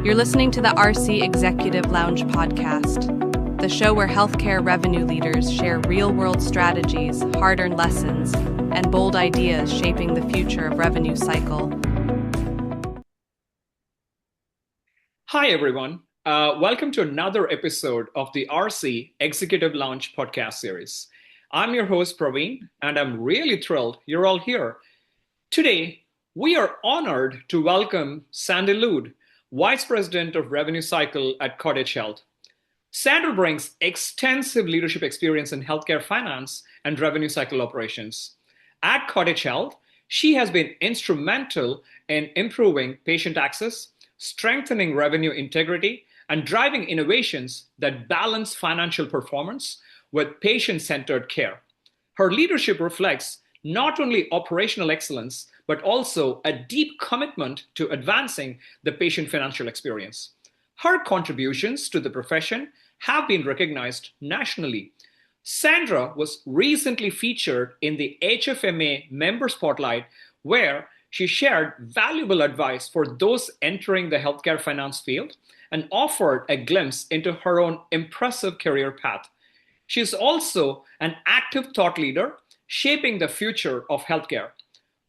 You're listening to the RC Executive Lounge podcast, the show where healthcare revenue leaders share real-world strategies, hard-earned lessons, and bold ideas shaping the future of revenue cycle. Hi, everyone. Welcome to another episode of the RC Executive Lounge podcast series. I'm your host, Praveen, and I'm really thrilled you're all here. Today, we are honored to welcome Sandy Lood, Vice President of Revenue Cycle at Cottage Health. Sandra brings extensive leadership experience in healthcare finance and revenue cycle operations. At Cottage Health, she has been instrumental in improving patient access, strengthening revenue integrity, and driving innovations that balance financial performance with patient-centered care. Her leadership reflects not only operational excellence, but also a deep commitment to advancing the patient financial experience. Her contributions to the profession have been recognized nationally. Sandra was recently featured in the HFMA Member Spotlight, where she shared valuable advice for those entering the healthcare finance field and offered a glimpse into her own impressive career path. She is also an active thought leader shaping the future of healthcare.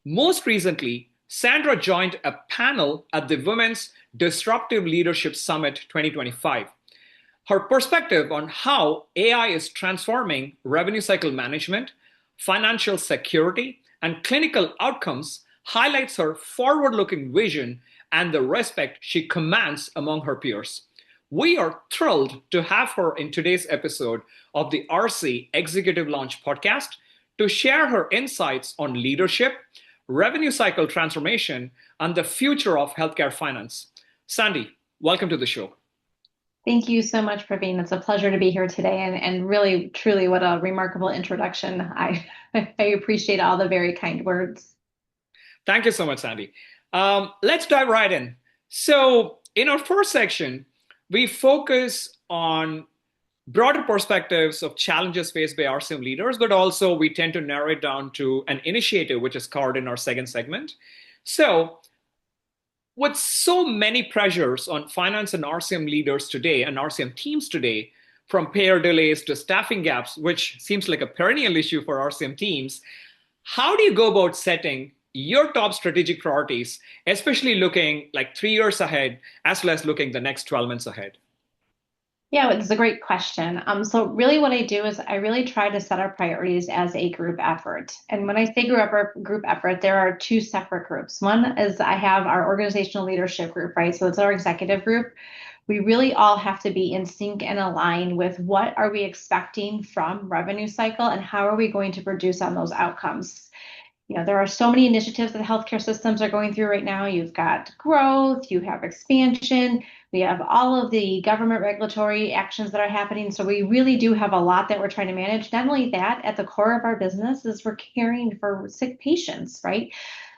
Most recently, Sandra joined a panel at the Women's Disruptive Leadership Summit 2025. Her perspective on how AI is transforming revenue cycle management, financial security, and clinical outcomes highlights her forward-looking vision and the respect she commands among her peers. We are thrilled to have her in today's episode of the RC Executive Launch podcast to share her insights on leadership, revenue cycle transformation, and the future of healthcare finance. Sandy, welcome to the show. Thank you so much, Praveen. It's a pleasure to be here today, and really, truly, what a remarkable introduction. I appreciate all the very kind words. Thank you so much, Sandy. Let's dive right in. So in our first section, we focus on broader perspectives of challenges faced by RCM leaders, but also we tend to narrow it down to an initiative, which is covered in our second segment. So with so many pressures on finance and RCM leaders today and RCM teams today, from payer delays to staffing gaps, which seems like a perennial issue for RCM teams, how do you go about setting your top strategic priorities, especially looking like 3 years ahead, as well as looking the next 12 months ahead? Yeah, it's a great question. So really what I do is I really try to set our priorities as a group effort. And when I say group effort, there are two separate groups. One is I have our organizational leadership group, right? So it's our executive group. We really all have to be in sync and align with what are we expecting from revenue cycle and how are we going to produce on those outcomes. You know, there are so many initiatives that healthcare systems are going through right now. You've got growth, you have expansion, we have all of the government regulatory actions that are happening. So we really do have a lot that we're trying to manage. Not only that, at the core of our business is we're caring for sick patients, right?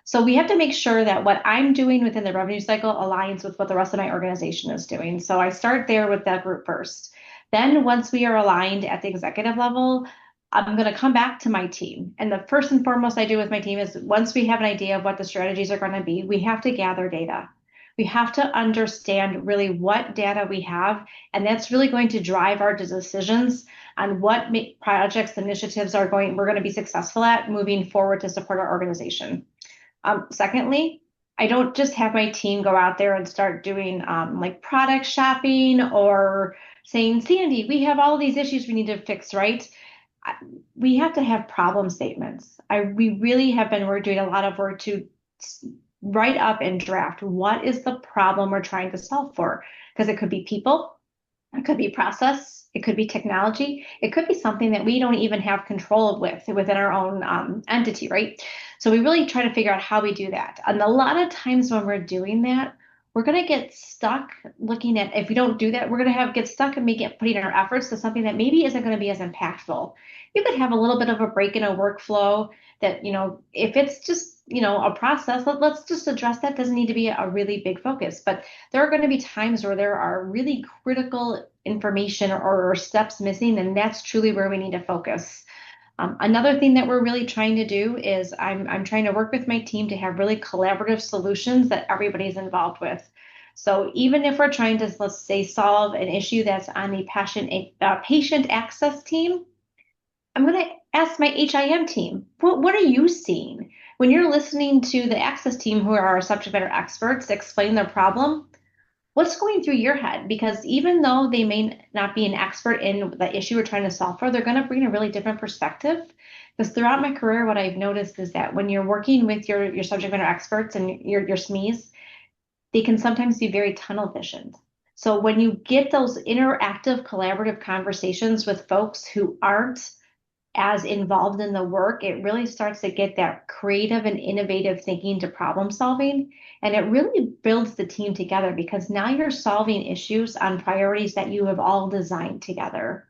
So we have to make sure that what I'm doing within the revenue cycle aligns with what the rest of my organization is doing. So I start there with that group first. Then once we are aligned at the executive level, I'm going to come back to my team. And the first and foremost I do with my team is once we have an idea of what the strategies are going to be, we have to gather data. We have to understand really what data we have, and that's really going to drive our decisions on what projects, initiatives we're going to be successful at moving forward to support our organization. Secondly, I don't just have my team go out there and start doing like product shopping or saying, Sandy, we have all these issues we need to fix, right? We have to have problem statements. We really have been, we're doing a lot of work to write up and draft what is the problem we're trying to solve for, because it could be people, it could be process, it could be technology, it could be something that we don't even have control within our own entity, right? So we really try to figure out how we do that. And a lot of times when we're doing that, we're going to get stuck looking at, if we don't do that, we're going to get stuck and putting our efforts to something that maybe isn't going to be as impactful. You could have a little bit of a break in a workflow that, if it's just, a process, let's just address that. Doesn't need to be a really big focus, but there are going to be times where there are really critical information or steps missing, and that's truly where we need to focus. Another thing that we're really trying to do is I'm trying to work with my team to have really collaborative solutions that everybody's involved with. So even if we're trying to, let's say, solve an issue that's on the patient access team, I'm going to ask my HIM team, what are you seeing? When you're listening to the access team, who are our subject matter experts, explain their problem, what's going through your head? Because even though they may not be an expert in the issue we're trying to solve for, they're going to bring a really different perspective. Because throughout my career, what I've noticed is that when you're working with your subject matter experts and your SMEs, they can sometimes be very tunnel visioned. So when you get those interactive, collaborative conversations with folks who aren't as involved in the work, it really starts to get that creative and innovative thinking to problem solving. And it really builds the team together because now you're solving issues on priorities that you have all designed together.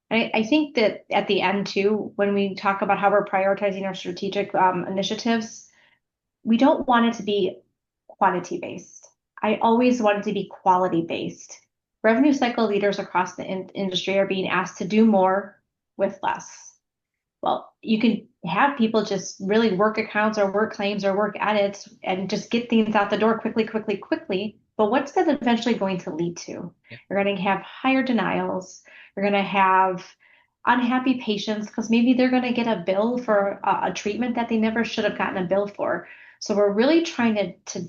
And I think that at the end, too, when we talk about how we're prioritizing our strategic initiatives, we don't want it to be quantity based. I always want it to be quality based. Revenue cycle leaders across the industry are being asked to do more with less. Well, you can have people just really work accounts or work claims or work edits and just get things out the door quickly, quickly, quickly. But what's that eventually going to lead to? Yeah. You're going to have higher denials. You're going to have unhappy patients because maybe they're going to get a bill for a treatment that they never should have gotten a bill for. So we're really trying to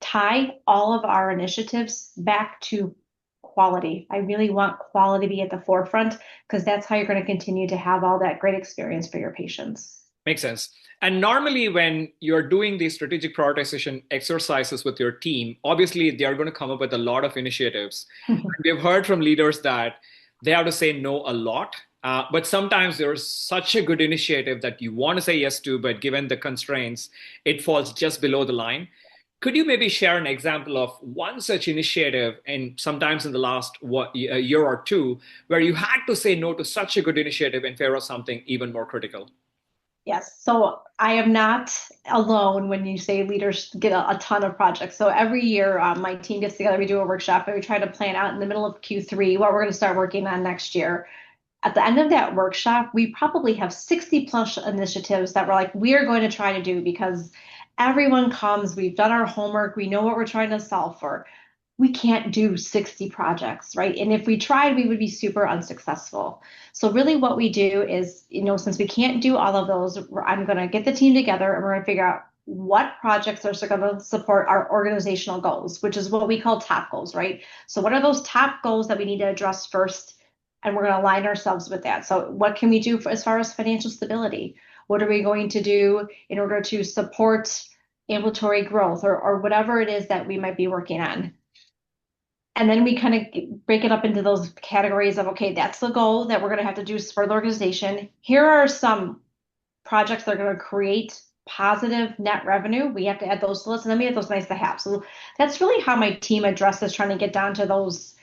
tie all of our initiatives back to quality. I really want quality to be at the forefront because that's how you're going to continue to have all that great experience for your patients. Makes sense. And normally, when you're doing these strategic prioritization exercises with your team, obviously they are going to come up with a lot of initiatives. We've heard from leaders that they have to say no a lot. But sometimes there's such a good initiative that you want to say yes to, but given the constraints, it falls just below the line. Could you maybe share an example of one such initiative, and sometimes in the last a year or two, where you had to say no to such a good initiative in favor of something even more critical? Yes, so I am not alone when you say leaders get a ton of projects. So every year, my team gets together, we do a workshop, and we try to plan out in the middle of Q3 what we're going to start working on next year. At the end of that workshop, we probably have 60 plus initiatives that we're like, we are going to try to do because everyone comes, we've done our homework, we know what we're trying to solve for. We can't do 60 projects, right? And if we tried, we would be super unsuccessful. So really what we do is, since we can't do all of those, I'm going to get the team together and we're going to figure out what projects are going to support our organizational goals, which is what we call top goals, right? So what are those top goals that we need to address first? And we're going to align ourselves with that. So what can we do as far as financial stability? What are we going to do in order to support ambulatory growth or whatever it is that we might be working on? And then we kind of break it up into those categories of, okay, that's the goal that we're going to have to do for the organization. Here are some projects that are going to create positive net revenue. We have to add those to the list, and then we have those nice to have. So that's really how my team addresses trying to get down to those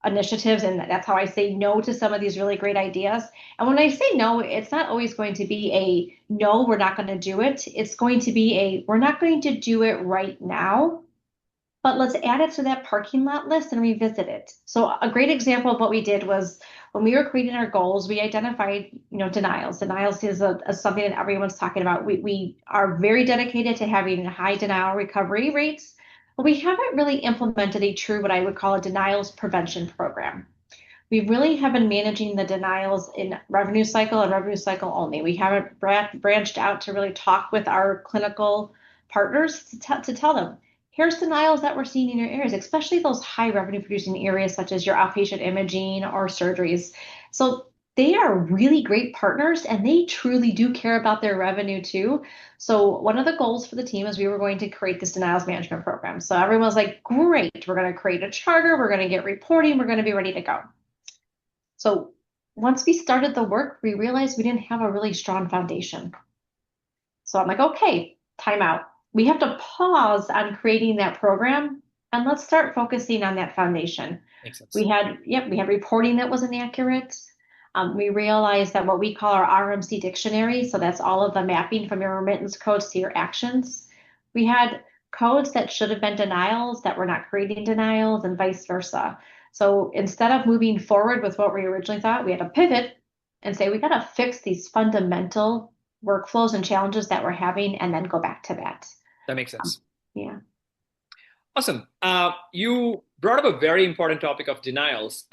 initiatives. And that's how I say no to some of these really great ideas. And when I say no, it's not always going to be a no, we're not going to do it. It's going to be we're not going to do it right now, but let's add it to that parking lot list and revisit it. So a great example of what we did was when we were creating our goals, we identified, denials. Denials is something that everyone's talking about. We are very dedicated to having high denial recovery rates, but we haven't really implemented a true, what I would call a denials prevention program. We really have been managing the denials in revenue cycle and revenue cycle only. We haven't branched out to really talk with our clinical partners to tell them, here's denials that we're seeing in your areas, especially those high revenue producing areas such as your outpatient imaging or surgeries. So they are really great partners and they truly do care about their revenue too. So one of the goals for the team is we were going to create this denials management program. So everyone was like, great, we're going to create a charter, we're going to get reporting, we're going to be ready to go. So once we started the work, we realized we didn't have a really strong foundation. So I'm like, okay, time out. We have to pause on creating that program and let's start focusing on that foundation. Makes sense. We had reporting that wasn't accurate. We realized that what we call our RMC dictionary, so that's all of the mapping from your remittance codes to your actions. We had codes that should have been denials that were not creating denials and vice versa. So instead of moving forward with what we originally thought, we had to pivot and say, we got to fix these fundamental workflows and challenges that we're having and then go back to that. That makes sense. Yeah. Awesome. You brought up a very important topic of denials.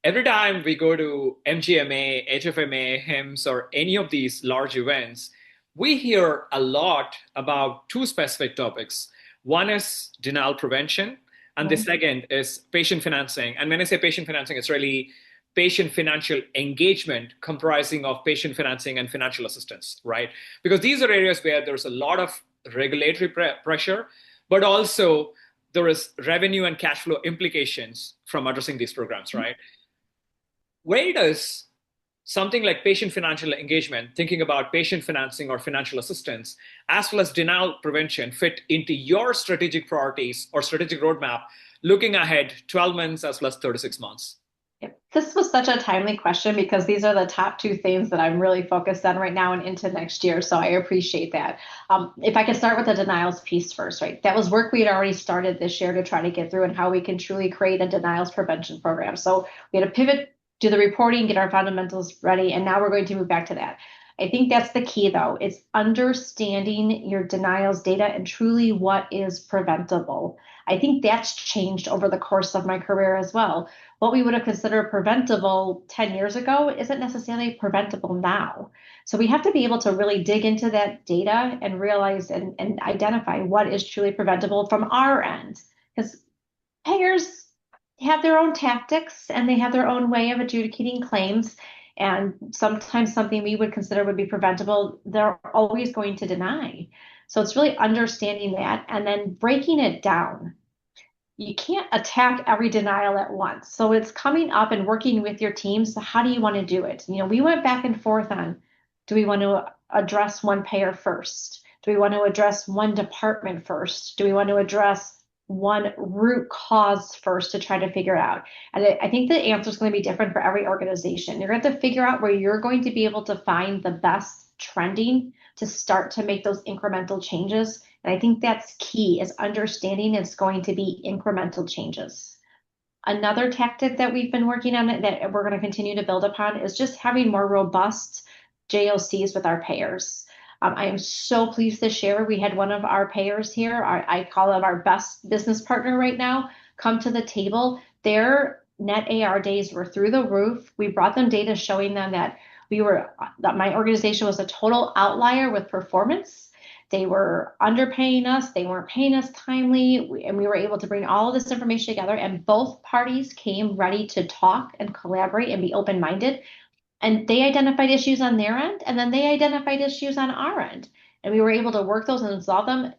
Every time we go to MGMA, HFMA, HIMSS, or any of these large events, we hear a lot about two specific topics. One is denial prevention, and the second is patient financing. And when I say patient financing, it's really patient financial engagement comprising of patient financing and financial assistance, right? Because these are areas where there's a lot of regulatory pressure, but also there is revenue and cash flow implications from addressing these programs, right? Where does something like patient financial engagement, thinking about patient financing or financial assistance, as well as denial prevention, fit into your strategic priorities or strategic roadmap, looking ahead 12 months as well as 36 months? This was such a timely question because these are the top two things that I'm really focused on right now and into next year. So I appreciate that. If I could start with the denials piece first, right? That was work we had already started this year to try to get through and how we can truly create a denials prevention program. So we had to pivot, do the reporting, get our fundamentals ready, and now we're going to move back to that. I think that's the key, though. It's understanding your denials data and truly what is preventable. I think that's changed over the course of my career as well. What we would have considered preventable 10 years ago isn't necessarily preventable now. So we have to be able to really dig into that data and realize and identify what is truly preventable from our end. Because payers have their own tactics and they have their own way of adjudicating claims. And sometimes something we would consider would be preventable, they're always going to deny. So it's really understanding that and then breaking it down. You can't attack every denial at once. So it's coming up and working with your teams. So how do you want to do it? We went back and forth on, do we want to address one payer first? Do we want to address one department first? Do we want to address one root cause first to try to figure out? And I think the answer is going to be different for every organization. You're going to have to figure out where you're going to be able to find the best trending to start to make those incremental changes. And I think that's key, is understanding it's going to be incremental changes. Another tactic that we've been working on that we're going to continue to build upon is just having more robust JOCs with our payers. I am so pleased to share we had one of our payers here, I call it our best business partner right now, come to the table. Their net AR days were through the roof. We brought them data showing them that my organization was a total outlier with performance. They were underpaying us. They weren't paying us timely. And we were able to bring all of this information together. And both parties came ready to talk and collaborate and be open-minded. And they identified issues on their end. And then they identified issues on our end. And we were able to work those and solve them.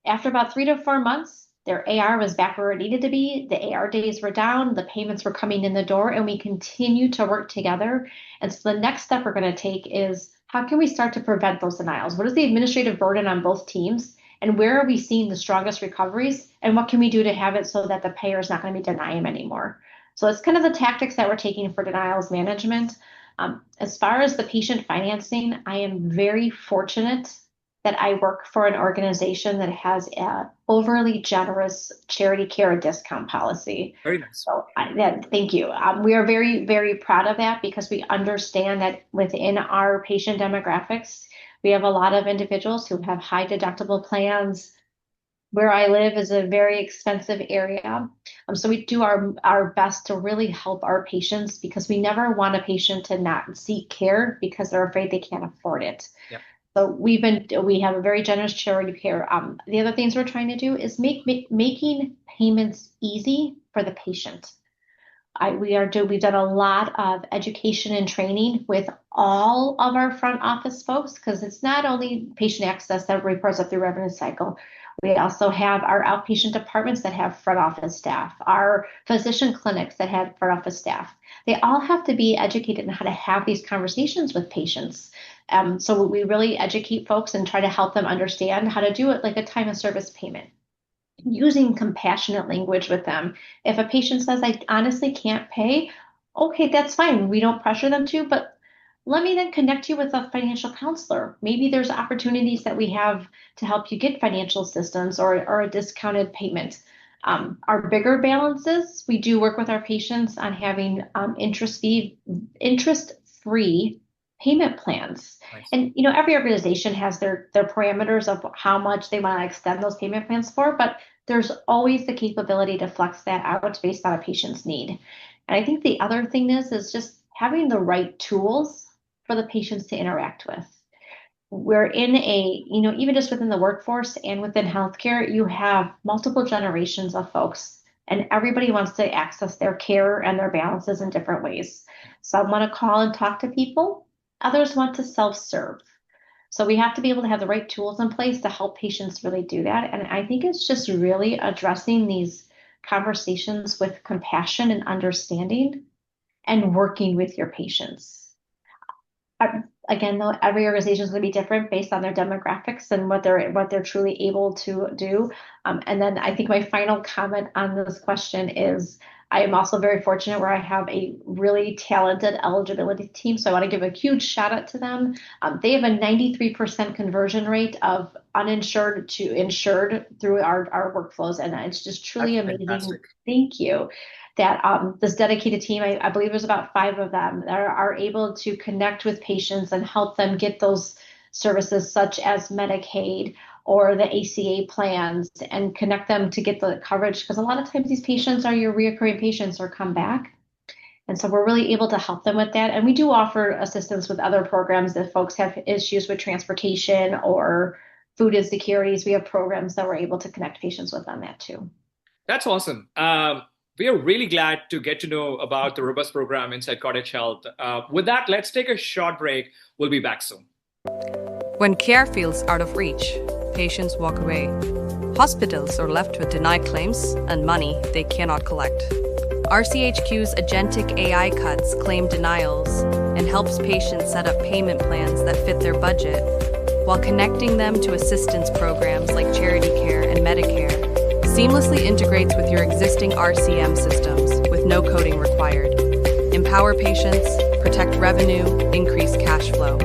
After about 3 to 4 months, their AR was back where it needed to be. The AR days were down. The payments were coming in the door. And we continue to work together. And so the next step we're going to take is, how can we start to prevent those denials? What is the administrative burden on both teams? And where are we seeing the strongest recoveries? And what can we do to have it so that the payer is not going to be denying anymore? So it's kind of the tactics that we're taking for denials management. As far as the patient financing, I am very fortunate that I work for an organization that has an overly generous charity care discount policy. Very nice. So thank you. We are very, very proud of that because we understand that within our patient demographics, we have a lot of individuals who have high deductible plans. Where I live is a very expensive area. So we do our best to really help our patients because we never want a patient to not seek care because they're afraid they can't afford it. Yep. So we have a very generous charity care. The other things we're trying to do is making payments easy for the patient. We've done a lot of education and training with all of our front office folks because it's not only patient access that reports up through revenue cycle. We also have our outpatient departments that have front office staff, our physician clinics that have front office staff. They all have to be educated in how to have these conversations with patients. So we really educate folks and try to help them understand how to do it like a time of service payment, using compassionate language with them. If a patient says, I honestly can't pay, okay, that's fine. We don't pressure them to, but let me then connect you with a financial counselor. Maybe there's opportunities that we have to help you get financial assistance or a discounted payment. Our bigger balances, we do work with our patients on having interest-free payment plans. Nice. And every organization has their parameters of how much they want to extend those payment plans for, but there's always the capability to flex that out based on a patient's need. And I think the other thing is just having the right tools for the patients to interact with. We're in even just within the workforce and within healthcare, you have multiple generations of folks, and everybody wants to access their care and their balances in different ways. Some want to call and talk to people, others want to self-serve. So we have to be able to have the right tools in place to help patients really do that. And I think it's just really addressing these conversations with compassion and understanding and working with your patients. Again, though, every organization is going to be different based on their demographics and what they're truly able to do. And then I think my final comment on this question is I am also very fortunate where I have a really talented eligibility team. So I want to give a huge shout out to them. They have a 93% conversion rate of uninsured to insured through our workflows. And it's just truly That's amazing. fantastic. Thank you. That this dedicated team, I believe there's about 5 of them that are able to connect with patients and help them get those services such as Medicaid or the ACA plans and connect them to get the coverage. Because a lot of times these patients are your reoccurring patients or come back. And so we're really able to help them with that. And we do offer assistance with other programs if folks have issues with transportation or food insecurities. We have programs that we're able to connect patients with on that too. That's awesome. We are really glad to get to know about the robust program inside Cottage Health. With that, let's take a short break. We'll be back soon. When care feels out of reach, patients walk away. Hospitals are left with denied claims and money they cannot collect. RCHQ's Agentic AI cuts claim denials and helps patients set up payment plans that fit their budget, while connecting them to assistance programs like Charity Care and Medicare. Seamlessly integrates with your existing RCM systems with no coding required. Empower patients, protect revenue, increase cash flow.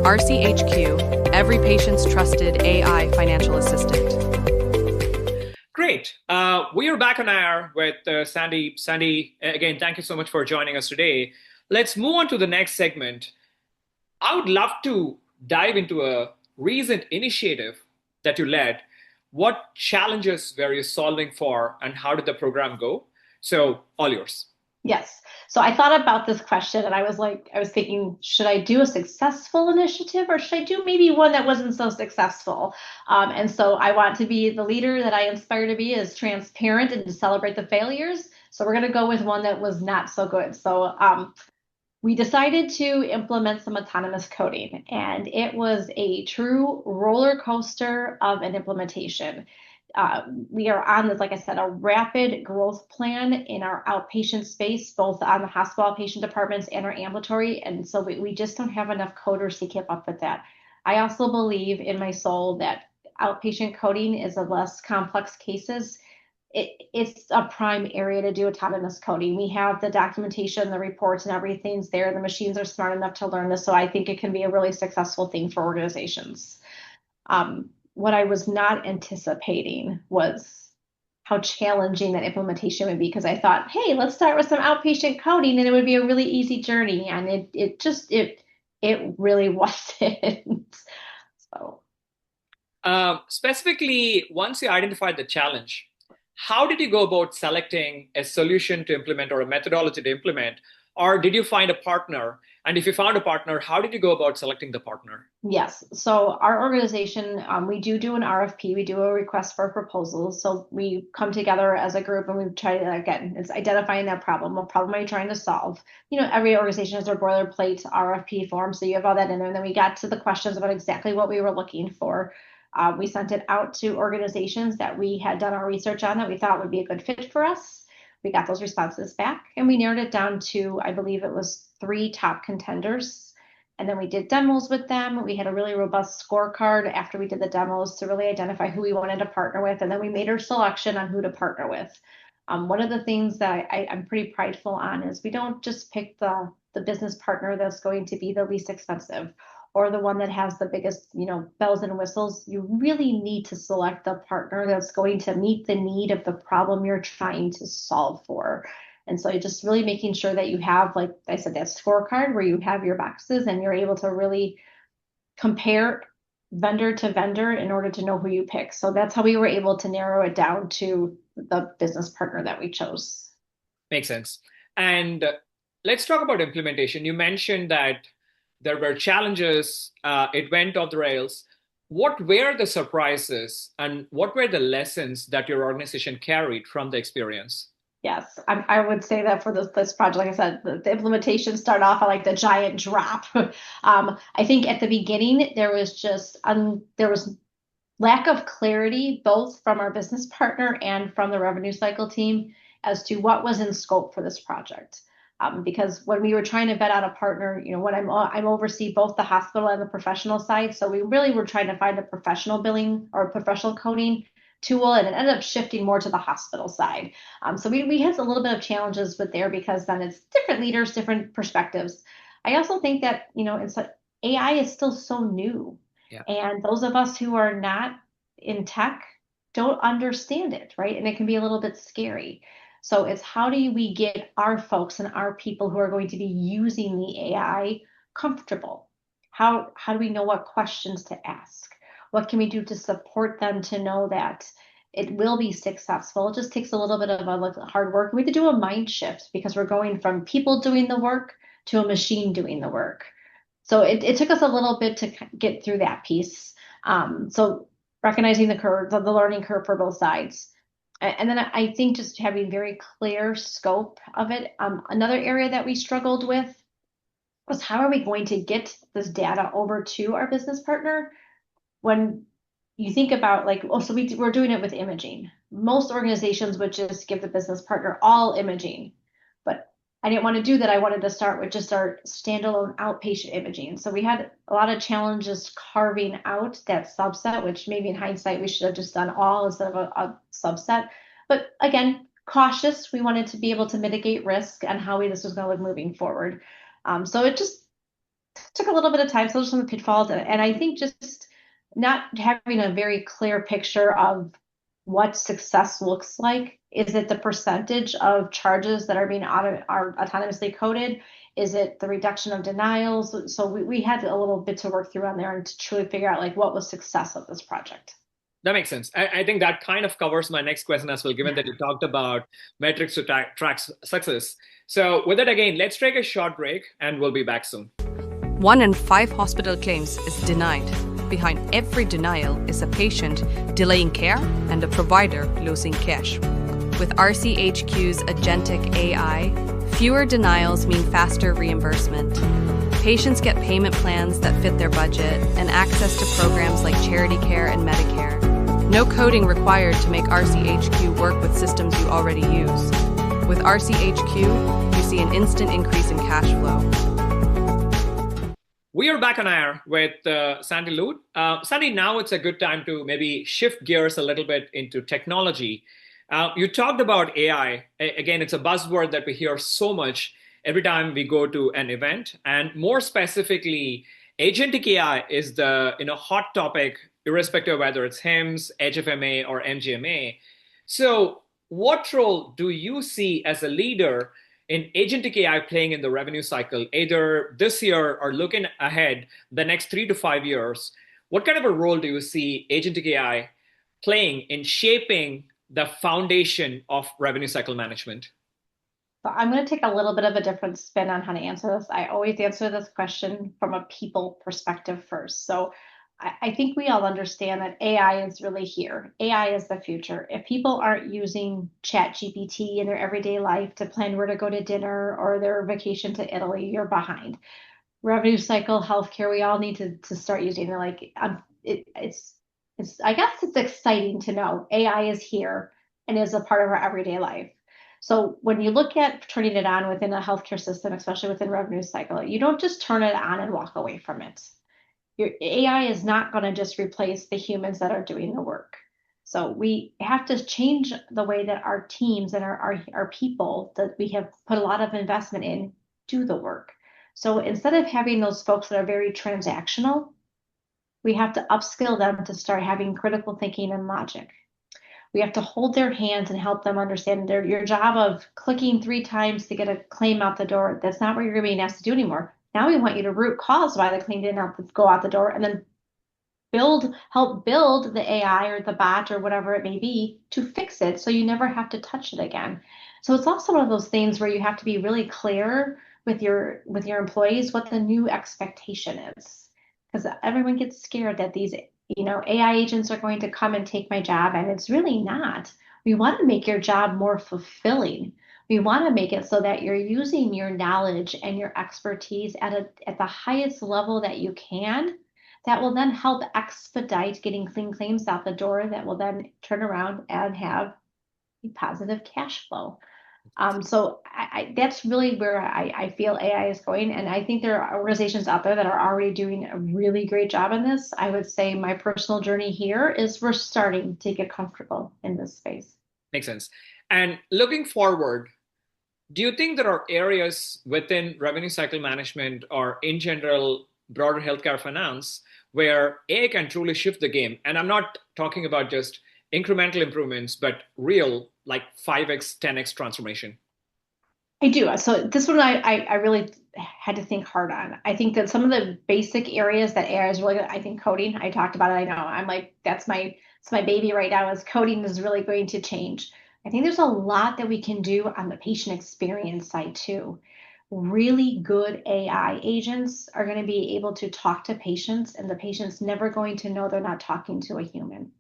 RCHQ, every patient's trusted AI financial assistant. Great. We are back on air with Sandy. Sandy, again, thank you so much for joining us today. Let's move on to the next segment. I would love to dive into a recent initiative that you led. What challenges were you solving for, and how did the program go? So, all yours. Yes. So I thought about this question and I was thinking, should I do a successful initiative or should I do maybe one that wasn't so successful? And so I want to be the leader that I inspire to be, is transparent and to celebrate the failures. So we're going to go with one that was not so good. So we decided to implement some autonomous coding, and it was a true roller coaster of an implementation. We are on this, like I said, a rapid growth plan in our outpatient space, both on the hospital outpatient departments and our ambulatory. And so we just don't have enough coders to keep up with that. I also believe in my soul that outpatient coding is a less complex cases. It's a prime area to do autonomous coding. We have the documentation, the reports, and everything's there. The machines are smart enough to learn this. So I think it can be a really successful thing for organizations. What I was not anticipating was how challenging that implementation would be, because I thought, hey, let's start with some outpatient coding and it would be a really easy journey. And it really wasn't. So Specifically, once you identified the challenge, how did you go about selecting a solution to implement or a methodology to implement? Or did you find a partner? And if you found a partner, how did you go about selecting the partner? Yes. So our organization, we do an RFP. We do a request for proposals. So we come together as a group and we try to, again, it's identifying that problem. What problem are you trying to solve? Every organization has their boilerplate RFP form. So you have all that in there. And then we got to the questions about exactly what we were looking for. We sent it out to organizations that we had done our research on that we thought would be a good fit for us. We got those responses back and we narrowed it down to, I believe it was 3 top contenders. And then we did demos with them. We had a really robust scorecard after we did the demos to really identify who we wanted to partner with. And then we made our selection on who to partner with. One of the things that I'm pretty prideful on is we don't just pick the business partner that's going to be the least expensive or the one that has the biggest, bells and whistles. You really need to select the partner that's going to meet the need of the problem you're trying to solve for. And so you're just really making sure that you have, like I said, that scorecard where you have your boxes and you're able to really compare vendor to vendor in order to know who you pick. So that's how we were able to narrow it down to the business partner that we chose. Makes sense. And let's talk about implementation. You mentioned that there were challenges, it went off the rails. What were the surprises and what were the lessons that your organization carried from the experience? Yes, I would say that for this project, like I said, the implementation started off at like the giant drop. I think at the beginning there was lack of clarity both from our business partner and from the revenue cycle team as to what was in scope for this project. Because when we were trying to vet out a partner, when I'm oversee both the hospital and the professional side, so we really were trying to find a professional billing or professional coding tool, and it ended up shifting more to the hospital side. So we had a little bit of challenges with there because then it's different leaders, different perspectives. I also think that AI is still so new. Yeah. And those of us who are not in tech don't understand it, right? And it can be a little bit scary. So it's how do we get our folks and our people who are going to be using the AI comfortable? How do we know what questions to ask? What can we do to support them to know that it will be successful? It just takes a little bit of hard work. We have to do a mind shift because we're going from people doing the work to a machine doing the work. So it took us a little bit to get through that piece. So recognizing the curve, the learning curve for both sides. And then I think just having very clear scope of it. Another area that we struggled with was how are we going to get this data over to our business partner when you think about so we're doing it with imaging. Most organizations would just give the business partner all imaging, but I didn't want to do that. I wanted to start with just our standalone outpatient imaging. So we had a lot of challenges carving out that subset, which maybe in hindsight we should have just done all instead of a subset. But again, cautious. We wanted to be able to mitigate risk and how this was going to look moving forward. So it just took a little bit of time. So there's some pitfalls, and I think just not having a very clear picture of what success looks like. Is it the percentage of charges that are being are autonomously coded? Is it the reduction of denials? So we had a little bit to work through on there and to truly figure out what was success of this project. That makes sense. I think that kind of covers my next question as well, given that you talked about metrics to track success. So with that, again, let's take a short break and we'll be back soon. 1 in 5 hospital claims is denied. Behind every denial is a patient delaying care and a provider losing cash. With RCHQ's Agentic AI, fewer denials mean faster reimbursement. Patients get payment plans that fit their budget and access to programs like charity care and Medicare. No coding required to make RCHQ work with systems you already use. With RCHQ, you see an instant increase in cash flow. We are back on air with Sandy Lood. Sandy, now it's a good time to maybe shift gears a little bit into technology. You talked about AI. Again, it's a buzzword that we hear so much every time we go to an event. And more specifically, Agentic AI is the hot topic, irrespective of whether it's HIMSS, HFMA, or MGMA. So what role do you see as a leader in Agentic AI playing in the revenue cycle, either this year or looking ahead the next 3 to 5 years? What kind of a role do you see Agentic AI playing in shaping the foundation of revenue cycle management? So I'm going to take a little bit of a different spin on how to answer this. I always answer this question from a people perspective first. So I think we all understand that AI is really here. AI is the future. If people aren't using ChatGPT in their everyday life to plan where to go to dinner or their vacation to Italy, you're behind. Revenue cycle, healthcare, we all need to start using it. I guess it's exciting to know AI is here and is a part of our everyday life. So when you look at turning it on within a healthcare system, especially within revenue cycle, you don't just turn it on and walk away from it. Your AI is not going to just replace the humans that are doing the work. So we have to change the way that our teams and our people that we have put a lot of investment in do the work. So instead of having those folks that are very transactional, we have to upskill them to start having critical thinking and logic. We have to hold their hands and help them understand your job of clicking 3 times to get a claim out the door. That's not what you're being asked to do anymore. Now we want you to root cause why the claim did not go out the door and then help build the AI or the bot or whatever it may be to fix it so you never have to touch it again. So it's also one of those things where you have to be really clear with your employees what the new expectation is. Because everyone gets scared that these, AI agents are going to come and take my job, and it's really not. We want to make your job more fulfilling. We want to make it so that you're using your knowledge and your expertise at the highest level that you can. That will then help expedite getting clean claims out the door that will then turn around and have a positive cash flow. So that's really where I feel AI is going. And I think there are organizations out there that are already doing a really great job in this. I would say my personal journey here is we're starting to get comfortable in this space. Makes sense. And looking forward, do you think there are areas within revenue cycle management or in general, broader healthcare finance where AI can truly shift the game? And I'm not talking about just incremental improvements, but real like 5x, 10x transformation. I do. So this one I really had to think hard on. I think that some of the basic areas that AI is really good, I think coding, I talked about it. I know I'm like, it's my baby right now is coding is really going to change. I think there's a lot that we can do on the patient experience side too. Really good AI agents are going to be able to talk to patients, and the patient's never going to know they're not talking to a human.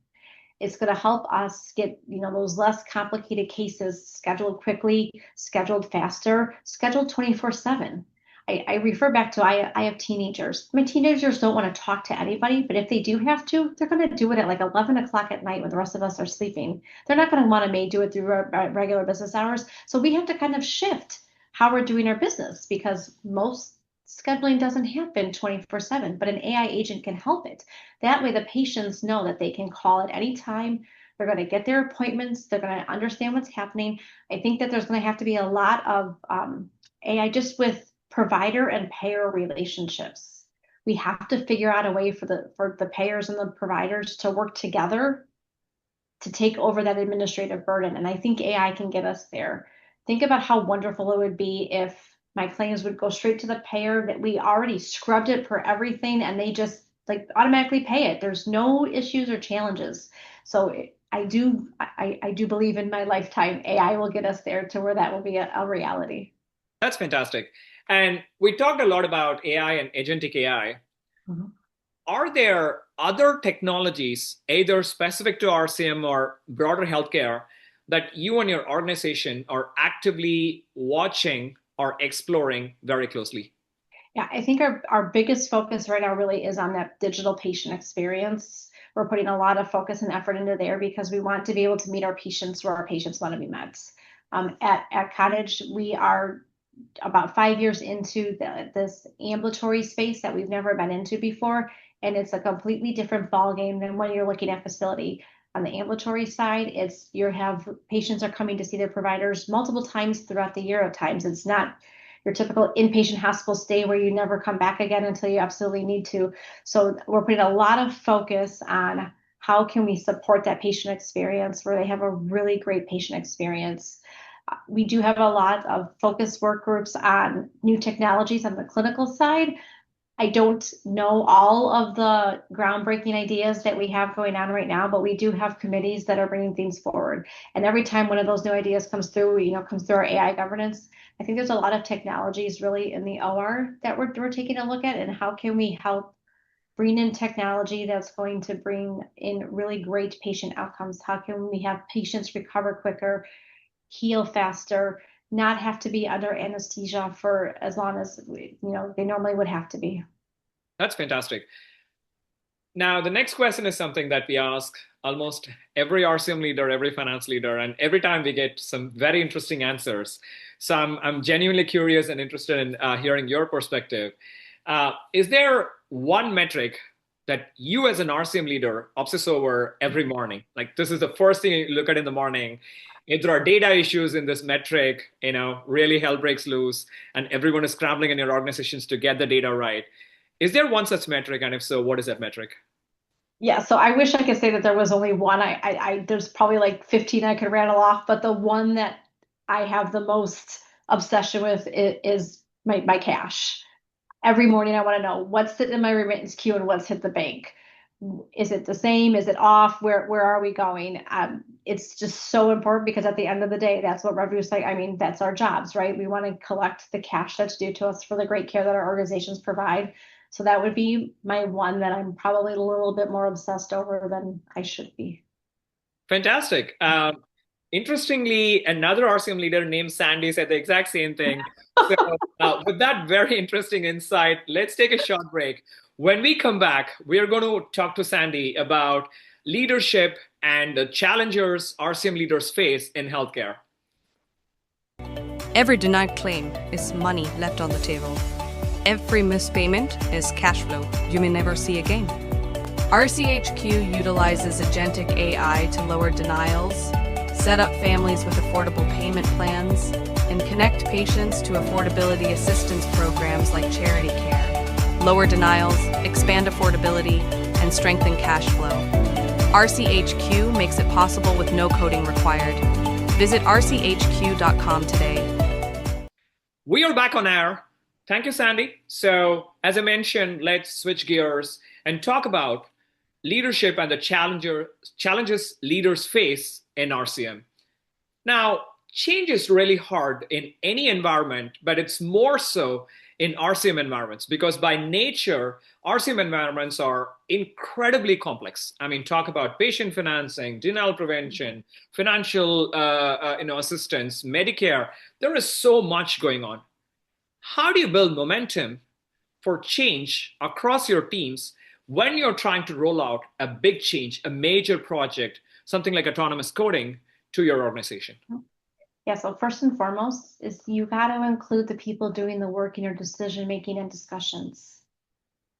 It's going to help us get, those less complicated cases scheduled quickly, scheduled faster, scheduled 24/7. I refer back to I have teenagers. My teenagers don't want to talk to anybody, but if they do have to, they're going to do it at like 11 o'clock at night when the rest of us are sleeping. They're not going to want to do it through regular business hours. So we have to kind of shift how we're doing our business because most scheduling doesn't happen 24/7, but an AI agent can help it. That way the patients know that they can call at any time. They're going to get their appointments. They're going to understand what's happening. I think that there's going to have to be a lot of AI just with provider and payer relationships. We have to figure out a way for the payers and the providers to work together to take over that administrative burden. And I think AI can get us there. Think about how wonderful it would be if my claims would go straight to the payer, that we already scrubbed it for everything and they just like automatically pay it. There's no issues or challenges. So I do believe in my lifetime AI will get us there to where that will be a reality. That's fantastic. And we talked a lot about AI and agentic AI. Mm-hmm. Are there other technologies, either specific to RCM or broader healthcare, that you and your organization are actively watching or exploring very closely? Yeah, I think our biggest focus right now really is on that digital patient experience. We're putting a lot of focus and effort into there because we want to be able to meet our patients where our patients want to be met. At Cottage, we are about 5 years into this ambulatory space that we've never been into before, and it's a completely different ballgame than when you're looking at facility. On the ambulatory side, patients are coming to see their providers multiple times throughout the year. At times, it's not your typical inpatient hospital stay where you never come back again until you absolutely need to. So we're putting a lot of focus on how can we support that patient experience where they have a really great patient experience. We do have a lot of focus work groups on new technologies on the clinical side. I don't know all of the groundbreaking ideas that we have going on right now, but we do have committees that are bringing things forward. And every time one of those new ideas comes through our AI governance, I think there's a lot of technologies really in the OR that we're taking a look at, and how can we help bring in technology that's going to bring in really great patient outcomes? How can we have patients recover quicker, heal faster, not have to be under anesthesia for as long as they normally would have to be. That's fantastic. Now, the next question is something that we ask almost every RCM leader, every finance leader, and every time we get some very interesting answers. So I'm genuinely curious and interested in hearing your perspective. Is there one metric that you as an RCM leader obsess over every morning? Like this is the first thing you look at in the morning. If there are data issues in this metric, really hell breaks loose and everyone is scrambling in your organizations to get the data right. Is there one such metric? And if so, what is that metric? Yeah, so I wish I could say that there was only one. There's probably like 15 I could rattle off, but the one that I have the most obsession with is my cash. Every morning I want to know what's sitting in my remittance queue and what's hit the bank. Is it the same? Is it off? Where are we going? It's just so important because at the end of the day, that's what revenue cycle. I mean, that's our jobs, right? We want to collect the cash that's due to us for the great care that our organizations provide. So that would be my one that I'm probably a little bit more obsessed over than I should be. Fantastic. Interestingly, another RCM leader named Sandy said the exact same thing. So, with that very interesting insight, let's take a short break. When we come back, we are going to talk to Sandy about leadership and the challenges RCM leaders face in healthcare. Every denied claim is money left on the table. Every missed payment is cash flow you may never see again. RCHQ utilizes Agentic AI to lower denials, set up families with affordable payment plans, and connect patients to affordability assistance programs like Charity Care. Lower denials, expand affordability, and strengthen cash flow. RCHQ makes it possible with no coding required. Visit rchq.com today. We are back on air. Thank you, Sandy. So, as I mentioned, let's switch gears and talk about leadership and the challenges leaders face in RCM. Now, change is really hard in any environment, but it's more so in RCM environments because by nature, RCM environments are incredibly complex. I mean, talk about patient financing, denial prevention, financial assistance, Medicare. There is so much going on. How do you build momentum for change across your teams when you're trying to roll out a big change, a major project, something like autonomous coding to your organization? Yeah, so first and foremost is you got to include the people doing the work in your decision making and discussions.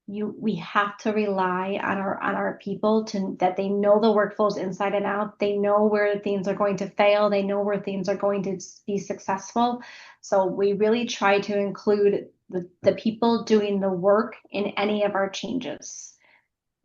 We have to rely on our people that they know the workflows inside and out. They know where things are going to fail. They know where things are going to be successful. So we really try to include the people doing the work in any of our changes.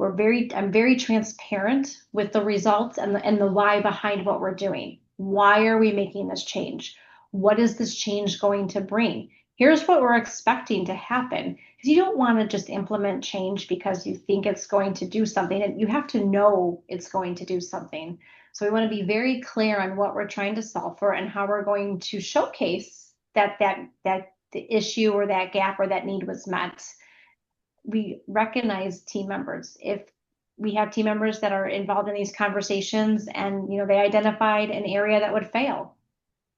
I'm very transparent with the results and the why behind what we're doing. Why are we making this change? What is this change going to bring? Here's what we're expecting to happen. Because you don't want to just implement change because you think it's going to do something, and you have to know it's going to do something. So we want to be very clear on what we're trying to solve for and how we're going to showcase that the issue or that gap or that need was met. We recognize team members. If we have team members that are involved in these conversations and they identified an area that would fail,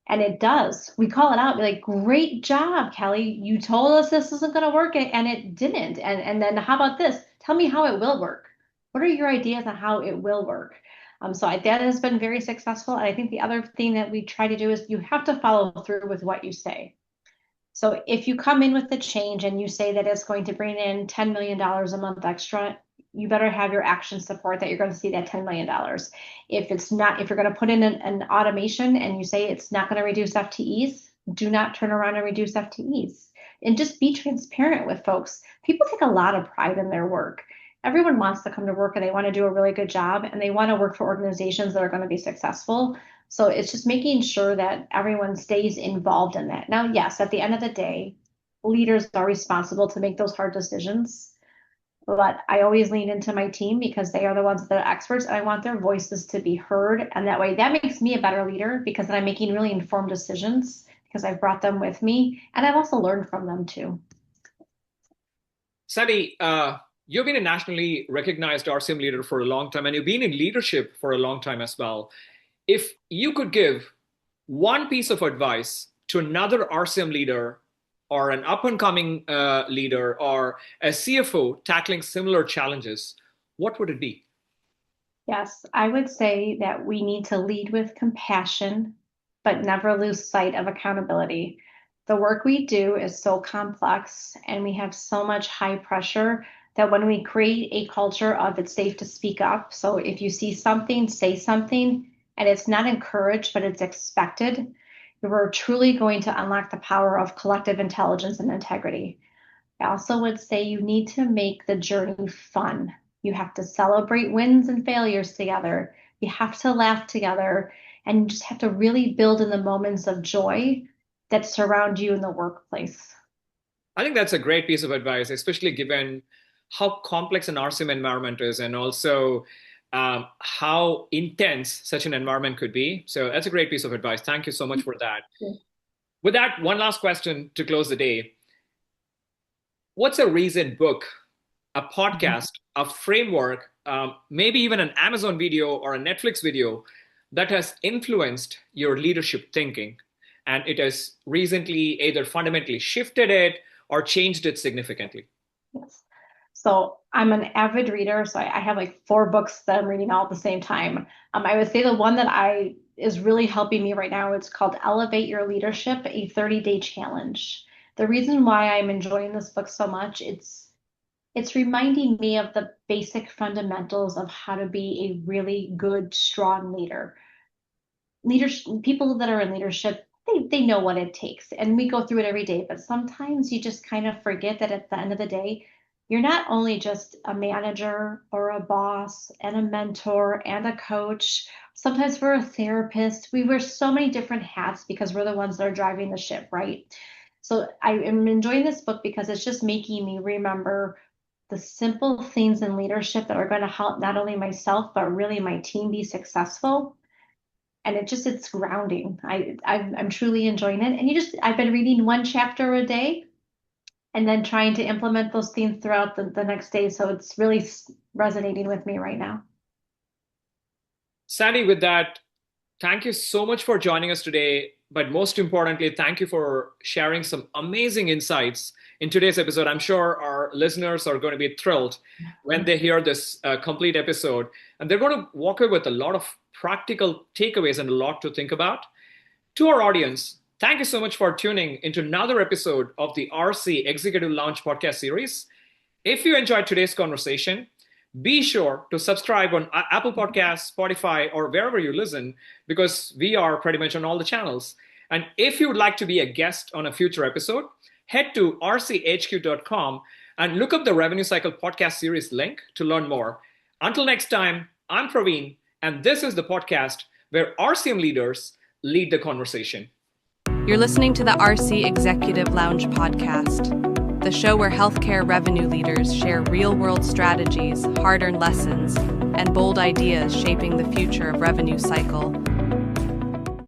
and it does, we call it out, be like, great job, Kelly, you told us this isn't going to work, and it didn't, and then how about this? Tell me how it will work. What are your ideas on how it will work? That has been very successful. And I think the other thing that we try to do is you have to follow through with what you say. So if you come in with the change and you say that it's going to bring in $10 million a month extra, you better have your action support that you're going to see that $10 million. If it's not, if you're going to put in an automation and you say it's not going to reduce FTEs, do not turn around and reduce FTEs. And just be transparent with folks. People take a lot of pride in their work. Everyone wants to come to work and they want to do a really good job and they want to work for organizations that are going to be successful. So it's just making sure that everyone stays involved in that. Now, yes, at the end of the day, leaders are responsible to make those hard decisions. But I always lean into my team because they are the ones that are experts and I want their voices to be heard. And that way, that makes me a better leader because then I'm making really informed decisions because I've brought them with me. And I've also learned from them too. Sadi, you've been a nationally recognized RCM leader for a long time, and you've been in leadership for a long time as well. If you could give one piece of advice to another RCM leader or an up-and-coming leader or a CFO tackling similar challenges, what would it be? Yes, I would say that we need to lead with compassion, but never lose sight of accountability. The work we do is so complex and we have so much high pressure that when we create a culture of it's safe to speak up, so if you see something, say something, and it's not encouraged, but it's expected, we're truly going to unlock the power of collective intelligence and integrity. I also would say you need to make the journey fun. You have to celebrate wins and failures together. You have to laugh together, and you just have to really build in the moments of joy that surround you in the workplace. I think that's a great piece of advice, especially given how complex an RCM environment is, and also how intense such an environment could be. So that's a great piece of advice. Thank you so much for that. Yeah. With that, one last question to close the day. What's a recent book, a podcast, a framework, maybe even an Amazon video or a Netflix video that has influenced your leadership thinking, and it has recently either fundamentally shifted it or changed it significantly? Yes. So I'm an avid reader, so I have like 4 books that I'm reading all at the same time. I would say the one that is really helping me right now, it's called Elevate Your Leadership, a 30-day challenge. The reason why I'm enjoying this book so much, it's reminding me of the basic fundamentals of how to be a really good, strong leader. People that are in leadership, they know what it takes, and we go through it every day, but sometimes you just kind of forget that at the end of the day, you're not only just a manager or a boss and a mentor and a coach. Sometimes we're a therapist. We wear so many different hats because we're the ones that are driving the ship, right? So I am enjoying this book because it's just making me remember the simple things in leadership that are going to help not only myself, but really my team be successful. And it's grounding. I'm truly enjoying it. And I've been reading 1 chapter a day and then trying to implement those themes throughout the next day. So it's really resonating with me right now. Sandy, with that, thank you so much for joining us today. But most importantly, thank you for sharing some amazing insights in today's episode. I'm sure our listeners are going to be thrilled when they hear this complete episode. And they're going to walk away with a lot of practical takeaways and a lot to think about. To our audience, thank you so much for tuning into another episode of the RC Executive Lounge podcast series. If you enjoyed today's conversation, be sure to subscribe on Apple Podcasts, Spotify, or wherever you listen, because we are pretty much on all the channels. And if you would like to be a guest on a future episode, head to rchq.com and look up the Revenue Cycle podcast series link to learn more. Until next time, I'm Praveen, and this is the podcast where RCM leaders lead the conversation. You're listening to the RC Executive Lounge podcast, the show where healthcare revenue leaders share real-world strategies, hard-earned lessons, and bold ideas shaping the future of revenue cycle.